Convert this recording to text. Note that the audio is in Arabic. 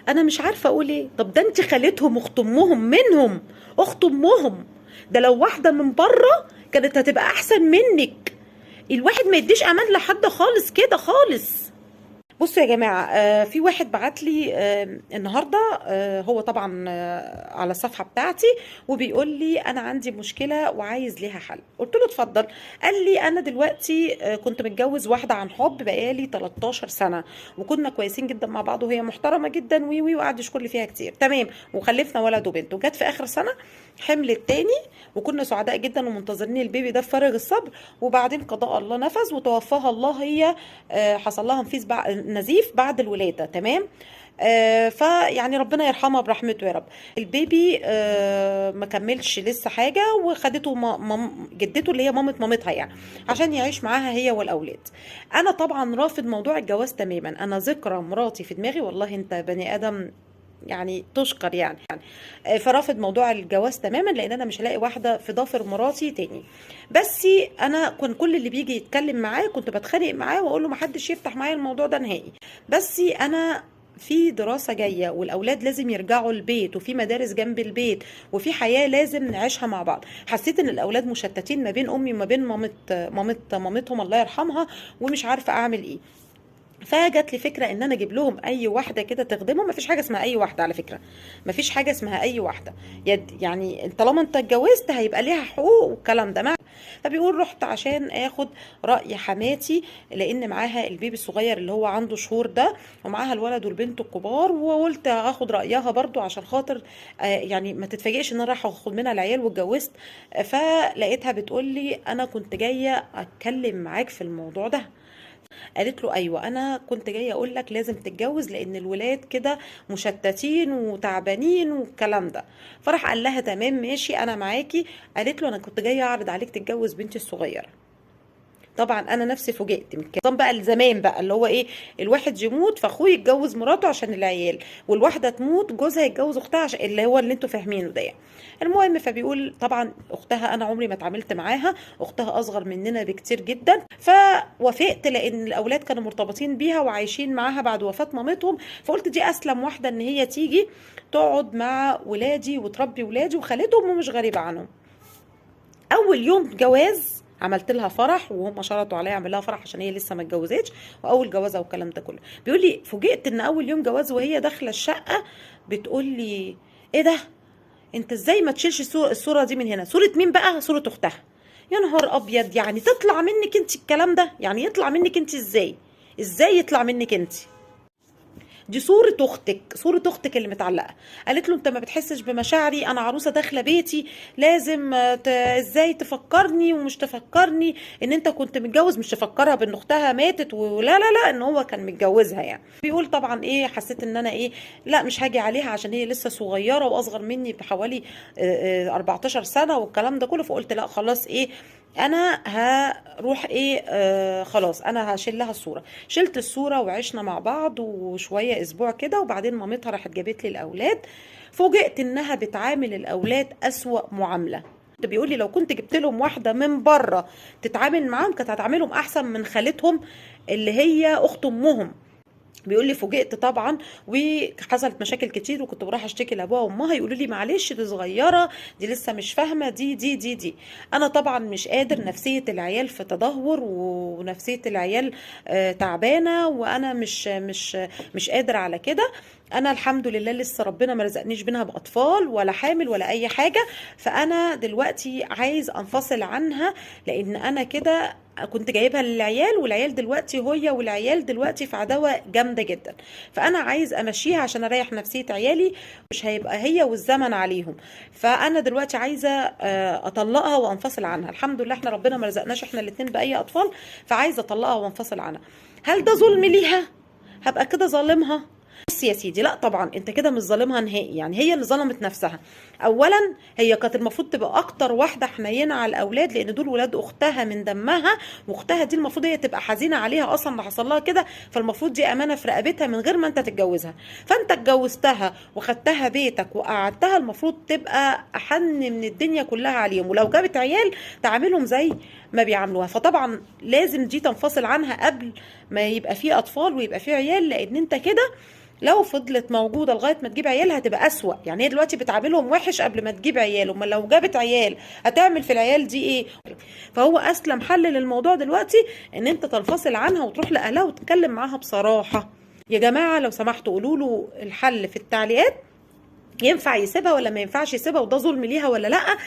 انا مش عارفه اقول ايه. طب ده انت خالتهم، اخت امهم منهم، اخت امهم. ده لو واحده من بره كانت هتبقى احسن منك. الواحد ما يديش امان لحد خالص كده خالص. بصوا يا جماعة، في واحد بعت لي النهاردة، هو طبعا على الصفحة بتاعتي، وبيقول لي أنا عندي مشكلة وعايز ليها حل. قلت له اتفضل. قال لي أنا دلوقتي كنت متجوز واحدة عن حب بقالي 13 سنة، وكنا كويسين جدا مع بعض، وهي محترمة جدا وقعد يشكر لي فيها كتير، تمام، وخلفنا ولد وبنت، وجت في آخر سنة حملت تاني، وكنا سعداء جدا ومنتظرين البيبي ده بفارغ الصبر. وبعدين قضاء الله نفذ وتوفاها الله. هي حصل لها نزيف بعد الولاده، تمام. فيعني ربنا يرحمها برحمته يا رب. البيبي ما كملش لسه حاجه، وخدته جدته اللي هي مامة مامتها يعني، عشان يعيش معاها هي والاولاد. انا طبعا رافض موضوع الجواز تماما. انا ذكرى مراتي في دماغي، والله انت بني ادم يعني تشكر يعني. فرافض موضوع الجواز تماما، لان انا مش هلاقي واحده في ضافر مراتي تاني. بس انا كنت كل اللي بيجي يتكلم معاه كنت بتخانق معاه واقول له ما حدش يفتح معايا الموضوع ده نهائي. بس انا في دراسة جاية، والأولاد لازم يرجعوا البيت، وفي مدارس جنب البيت، وفي حياة لازم نعيشها مع بعض. حسيت إن الأولاد مشتتين ما بين أمي وما بين مامتهم الله يرحمها، ومش عارفة أعمل إيه. فجت لي فكره ان انا اجيب لهم اي واحده كده تخدمهم. مفيش حاجه اسمها اي واحده على فكره، مفيش حاجه اسمها اي واحده. يعني طالما انت اتجوزت هيبقى ليها حقوق والكلام ده. فبيقول رحت عشان اخد راي حماتي، لان معاها البيبي الصغير اللي هو عنده شهور ده، ومعاها الولد والبنت الكبار، وقلت اخد رايها برضو عشان خاطر يعني ما تتفاجئش ان انا رايحه اخد منها العيال واتجوزت. فلقيتها بتقول لي انا كنت جايه اتكلم معاك في الموضوع ده. قالت له ايوه، انا كنت جايه اقول لك لازم تتجوز، لان الولاد كده مشتتين وتعبانين والكلام ده. فراح قال لها تمام ماشي انا معاكي. قالت له انا كنت جايه اعرض عليك تتجوز بنتي الصغيره. طبعا انا نفسي فوجئت من كده. بقى الزمان بقى اللي هو ايه، الواحد يموت فاخوه يتجوز مراته عشان العيال، والواحده تموت جوزها يتجوز اختها عشان اللي هو اللي انتوا فاهمينه ده يعني. المهم، فبيقول طبعا اختها انا عمري ما اتعاملت معاها، اختها اصغر مننا بكتير جدا. فوافقت لان الاولاد كانوا مرتبطين بيها وعايشين معاها بعد وفاه مامتهم. فقلت دي اسلم واحده ان هي تيجي تقعد مع ولادي وتربي ولادي وخالتهم ومش غريبه عنهم. اول يوم جواز عملت لها فرح، وهم شرطوا عليا اعمل لها فرح عشان هي لسه ما اتجوزتش، واول جوازها والكلام ده كله. بيقول لي فوجئت ان اول يوم جواز وهي داخله الشقه بتقول لي ايه ده، انت ازاي ما تشيلش الصوره دي من هنا؟ صوره مين بقى؟ صوره اختها. يا نهار ابيض، يعني تطلع منك انت الكلام ده؟ يعني يطلع منك انت ازاي؟ ازاي يطلع منك انت؟ دي صورة أختك، صورة أختك اللي متعلقة. قالت له أنت ما بتحسش بمشاعري؟ أنا عروسة داخلة بيتي، لازم إزاي تفكرني ومش تفكرني إن أنت كنت متجوز، مش تفكرها بإن أختها ماتت، ولا لا لا إن هو كان متجوزها يعني. بيقول طبعا إيه، حسيت إن أنا إيه، لا مش هاجي عليها عشان هي لسه صغيرة وأصغر مني بحوالي 14 سنة والكلام ده كله. فقلت لا خلاص إيه، انا هروح ايه، خلاص انا هشيل لها الصوره. شلت الصوره وعشنا مع بعض وشويه اسبوع كده، وبعدين مامتها راحت جابت لي الاولاد. فوجئت انها بتعامل الاولاد اسوأ معامله. بيقول لي لو كنت جبت لهم واحده من بره تتعامل معاهم كانت هتعاملهم احسن من خالتهم اللي هي اخت امهم. بيقول لي فوجئت طبعا، وحصلت مشاكل كتير، وكنت بروح اشتكي لابوها وامها يقولوا لي معلش دي صغيره، دي لسه مش فاهمه، دي. انا طبعا مش قادر، نفسيه العيال في تدهور، ونفسيه العيال تعبانه، وانا مش قادر على كده. انا الحمد لله لسه ربنا ما رزقنيش بينها باطفال ولا حامل ولا اي حاجه. فانا دلوقتي عايز انفصل عنها، لان انا كده كنت جايبها للعيال، والعيال دلوقتي هي والعيال دلوقتي في عداوه جامده جدا. فانا عايز امشيها عشان اريح نفسيه عيالي، مش هيبقى هي والزمن عليهم. فانا دلوقتي عايزه اطلقها وانفصل عنها. الحمد لله احنا ربنا ما رزقناش احنا الاثنين باي اطفال، فعايزه اطلقها وانفصل عنها. هل ده ظلم ليها؟ هبقى كده ظالمها؟ بص يا سيدي، لا طبعا انت كده مش ظالمها نهائي، يعني هي اللي ظلمت نفسها. اولا هي كانت المفروض تبقى اكتر واحده حنينه على الاولاد، لان دول ولاد اختها من دمها، واختها دي المفروض هي تبقى حزينه عليها اصلا اللي حصل لها كده. فالمفروض دي امانه في رقبتها من غير ما انت تتجوزها. فانت اتجوزتها وخدتها بيتك وقعدتها، المفروض تبقى احن من الدنيا كلها عليهم، ولو جابت عيال تعاملهم زي ما بيعاملوها. فطبعا لازم دي تنفصل عنها قبل ما يبقى فيه اطفال ويبقى فيه عيال، لان انت كده لو فضلت موجوده لغايه ما تجيب عيال هتبقى اسوأ. يعني هي دلوقتي بتعاملهم وحش قبل ما تجيب عيال، امال لو جابت عيال هتعمل في العيال دي ايه؟ فهو اسلم حل للموضوع دلوقتي ان انت تنفصل عنها وتروح لاهلها وتتكلم معاها بصراحه. يا جماعه لو سمحتوا قولوا له الحل في التعليقات، ينفع يسيبها ولا ما ينفعش يسيبها، وده ظلم ليها ولا لا.